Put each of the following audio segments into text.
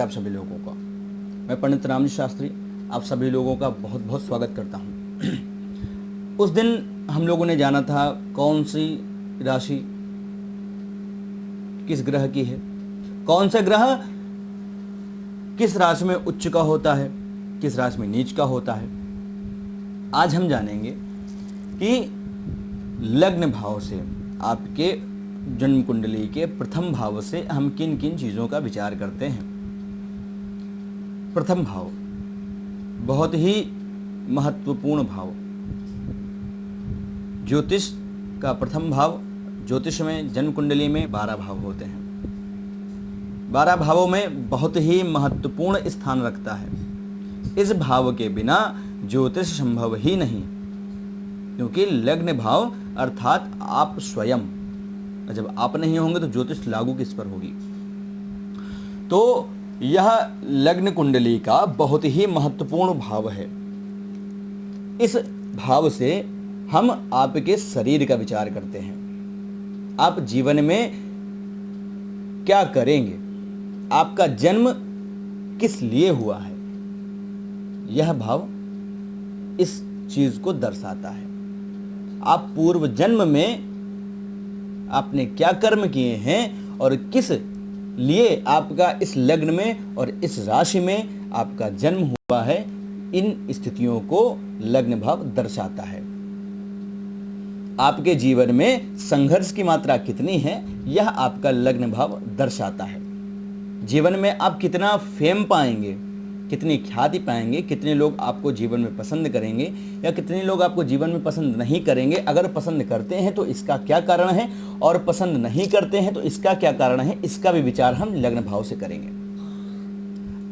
है आप सभी लोगों का। मैं पंडित रामजी शास्त्री आप सभी लोगों का बहुत बहुत स्वागत करता हूँ। उस दिन हम लोगों ने जाना था कौन सी राशि किस ग्रह की है, कौन सा ग्रह किस राशि में उच्च का होता है, किस राशि में नीच का होता है। आज हम जानेंगे कि लग्न भाव से, आपके जन्म कुंडली के प्रथम भाव से हम किन किन चीज़ों का विचार करते हैं। प्रथम भाव बहुत ही महत्वपूर्ण भाव, ज्योतिष का प्रथम भाव। ज्योतिष में जन्म कुंडली में 12 भाव होते हैं। 12 भावों में बहुत ही महत्वपूर्ण स्थान रखता है। इस भाव के बिना ज्योतिष संभव ही नहीं, क्योंकि लग्न भाव अर्थात आप स्वयं, जब आप नहीं होंगे तो ज्योतिष लागू किस पर होगी। तो यह लग्न कुंडली का बहुत ही महत्वपूर्ण भाव है। इस भाव से हम आपके शरीर का विचार करते हैं, आप जीवन में क्या करेंगे, आपका जन्म किस लिए हुआ है। यह भाव इस चीज को दर्शाता है। आप पूर्व जन्म में आपने क्या कर्म किए हैं और किस लिए आपका इस लग्न में और इस राशि में आपका जन्म हुआ है, इन स्थितियों को लग्न भाव दर्शाता है। आपके जीवन में संघर्ष की मात्रा कितनी है, यह आपका लग्न भाव दर्शाता है। जीवन में आप कितना फेम पाएंगे, कितनी ख्याति पाएंगे, कितने लोग आपको जीवन में पसंद करेंगे या कितने लोग आपको जीवन में पसंद नहीं करेंगे। अगर पसंद करते हैं तो इसका क्या कारण है, और पसंद नहीं करते हैं तो इसका क्या कारण है, इसका भी विचार हम लग्न भाव से करेंगे।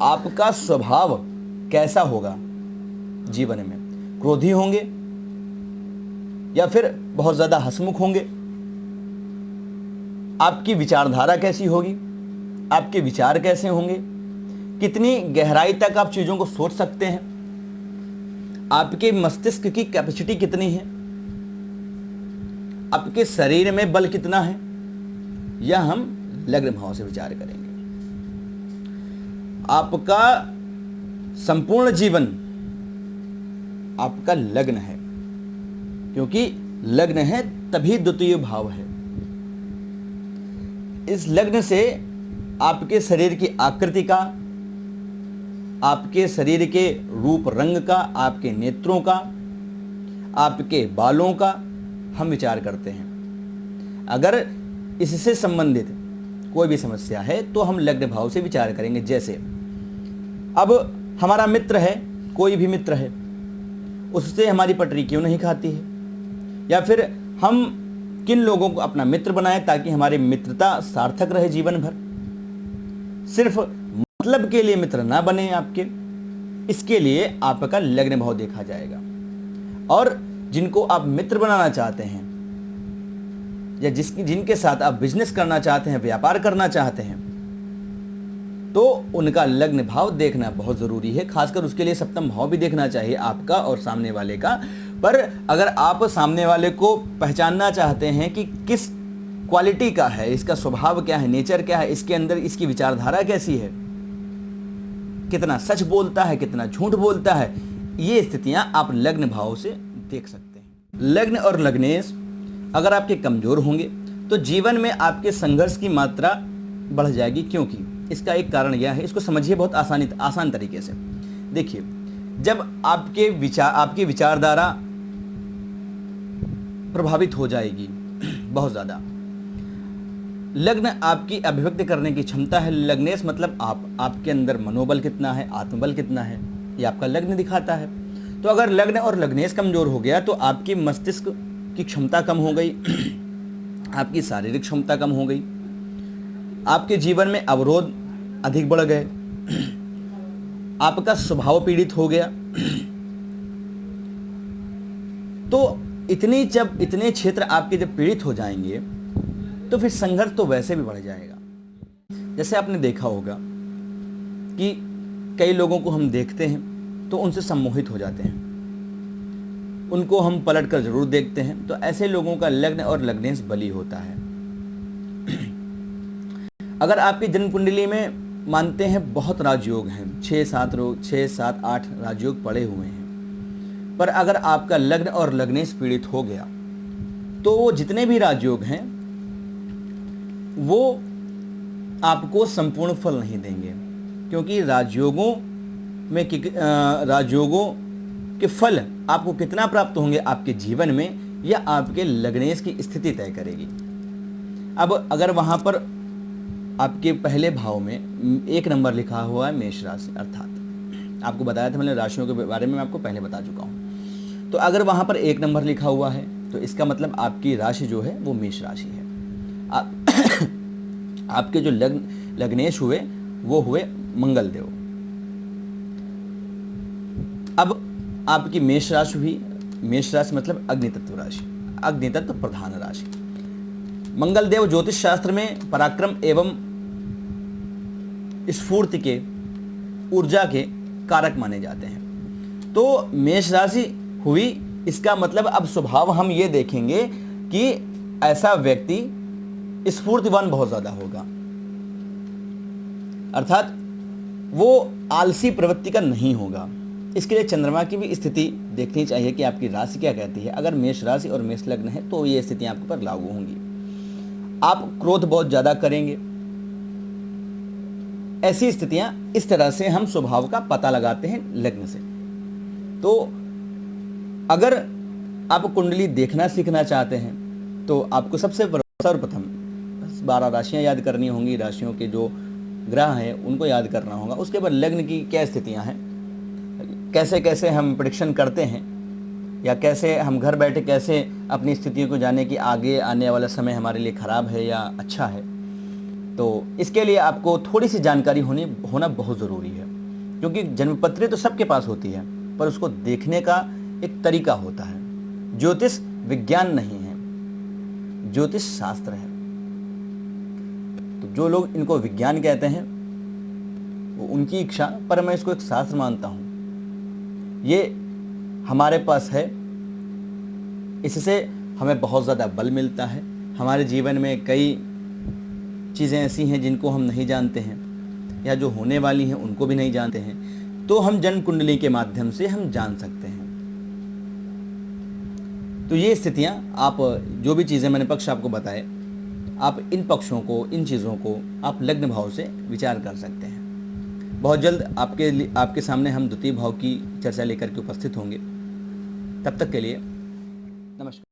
आपका स्वभाव कैसा होगा जीवन में, क्रोधी होंगे या फिर बहुत ज्यादा हंसमुख होंगे, आपकी विचारधारा कैसी होगी, आपके विचार कैसे होंगे, कितनी गहराई तक आप चीजों को सोच सकते हैं, आपके मस्तिष्क की कैपेसिटी कितनी है, आपके शरीर में बल कितना है, यह हम लग्न भाव से विचार करेंगे। आपका संपूर्ण जीवन आपका लग्न है, क्योंकि लग्न है तभी द्वितीय भाव है। इस लग्न से आपके शरीर की आकृति का, आपके शरीर के रूप रंग का, आपके नेत्रों का, आपके बालों का हम विचार करते हैं। अगर इससे संबंधित कोई भी समस्या है तो हम लग्न भाव से विचार करेंगे। जैसे अब हमारा मित्र है, कोई भी मित्र है, उससे हमारी पटरी क्यों नहीं खाती है, या फिर हम किन लोगों को अपना मित्र बनाएं ताकि हमारी मित्रता सार्थक रहे जीवन भर। सिर्फ मतलब के लिए मित्र ना बने आपके, इसके लिए आपका लग्न भाव देखा जाएगा। और जिनको आप मित्र बनाना चाहते हैं या जिनके साथ आप बिजनेस करना चाहते हैं, व्यापार करना चाहते हैं, तो उनका लग्न भाव देखना बहुत जरूरी है। खासकर उसके लिए सप्तम भाव भी देखना चाहिए, आपका और सामने वाले का। पर अगर आप सामने वाले को पहचानना चाहते हैं कि किस क्वालिटी का है, इसका स्वभाव क्या है, नेचर क्या है, इसके अंदर इसकी विचारधारा कैसी है, कितना सच बोलता है, कितना झूठ बोलता है, ये स्थितियां आप लग्न भाव से देख सकते हैं। लग्न और लग्नेश अगर आपके कमजोर होंगे तो जीवन में आपके संघर्ष की मात्रा बढ़ जाएगी। क्योंकि इसका एक कारण यह है, इसको समझिए बहुत आसान तरीके से। देखिए, जब आपकी विचारधारा प्रभावित हो जाएगी बहुत ज्यादा, लग्न आपकी अभिव्यक्ति करने की क्षमता है। लग्नेश मतलब आपके अंदर मनोबल कितना है, आत्मबल कितना है, ये आपका लग्न दिखाता है। तो अगर लग्न और लग्नेश कमजोर हो गया तो आपकी मस्तिष्क की क्षमता कम हो गई, आपकी शारीरिक क्षमता कम हो गई, आपके जीवन में अवरोध अधिक बढ़ गए, आपका स्वभाव पीड़ित हो गया। तो इतने क्षेत्र आपके जब पीड़ित हो जाएंगे तो फिर संघर्ष तो वैसे भी बढ़ जाएगा। जैसे आपने देखा होगा कि कई लोगों को हम देखते हैं तो उनसे सम्मोहित हो जाते हैं, उनको हम पलट कर जरूर देखते हैं। तो ऐसे लोगों का लग्न और लग्नेश बली होता है। अगर आपकी जन्म कुंडली में मानते हैं बहुत राजयोग हैं, 6 7 8 राजयोग पड़े हुए हैं, पर अगर आपका लग्न और लग्नेश पीड़ित हो गया तो वो जितने भी राजयोग हैं वो आपको संपूर्ण फल नहीं देंगे, क्योंकि राजयोगों के फल आपको कितना प्राप्त होंगे आपके जीवन में, या आपके लग्नेश की स्थिति तय करेगी। अब अगर वहाँ पर आपके पहले भाव में 1 नंबर लिखा हुआ है मेष राशि, अर्थात आपको बताया था मैंने राशियों के बारे में, मैं आपको पहले बता चुका हूँ। तो अगर वहाँ पर 1 नंबर लिखा हुआ है तो इसका मतलब आपकी राशि जो है वो मेष राशि है। आपके जो लग्नेश हुए वो हुए मंगल देव। अब आपकी मेष राशि हुई, मेष राशि मतलब अग्नि तत्व राशि, अग्नि तत्व प्रधान राशि। मंगल देव ज्योतिष शास्त्र में पराक्रम एवं स्फूर्ति के, ऊर्जा के कारक माने जाते हैं। तो मेष राशि हुई, इसका मतलब अब स्वभाव हम ये देखेंगे कि ऐसा व्यक्ति स्फूर्तिवान बहुत ज्यादा होगा, अर्थात वो आलसी प्रवृत्ति का नहीं होगा। इसके लिए चंद्रमा की भी स्थिति देखनी चाहिए कि आपकी राशि क्या कहती है। अगर मेष राशि और मेष लग्न है तो ये स्थितियां आपके पर लागू होंगी। आप क्रोध बहुत ज्यादा करेंगे। ऐसी स्थितियां, इस तरह से हम स्वभाव का पता लगाते हैं लग्न से। तो अगर आप कुंडली देखना सीखना चाहते हैं तो आपको सबसे सर्वप्रथम 12 राशियां याद करनी होंगी, राशियों के जो ग्रह हैं उनको याद करना होगा। उसके बाद लग्न की क्या स्थितियां हैं, कैसे कैसे हम प्रेडिक्शन करते हैं, या कैसे हम घर बैठे कैसे अपनी स्थितियों को जाने कि आगे आने वाला समय हमारे लिए खराब है या अच्छा है। तो इसके लिए आपको थोड़ी सी जानकारी होना बहुत ज़रूरी है, क्योंकि जन्मपत्री तो सबके पास होती है, पर उसको देखने का एक तरीका होता है। ज्योतिष विज्ञान नहीं है, ज्योतिष शास्त्र है। तो जो लोग इनको विज्ञान कहते हैं वो उनकी इच्छा, पर मैं इसको एक शास्त्र मानता हूँ। ये हमारे पास है, इससे हमें बहुत ज़्यादा बल मिलता है। हमारे जीवन में कई चीज़ें ऐसी हैं जिनको हम नहीं जानते हैं, या जो होने वाली हैं उनको भी नहीं जानते हैं, तो हम जन्म कुंडली के माध्यम से हम जान सकते हैं। तो ये स्थितियाँ, आप जो भी चीज़ें मैंने पक्ष आपको बताए, आप इन पक्षों को, इन चीज़ों को आप लग्न भाव से विचार कर सकते हैं। बहुत जल्द आपके सामने हम द्वितीय भाव की चर्चा लेकर के उपस्थित होंगे। तब तक के लिए नमस्कार।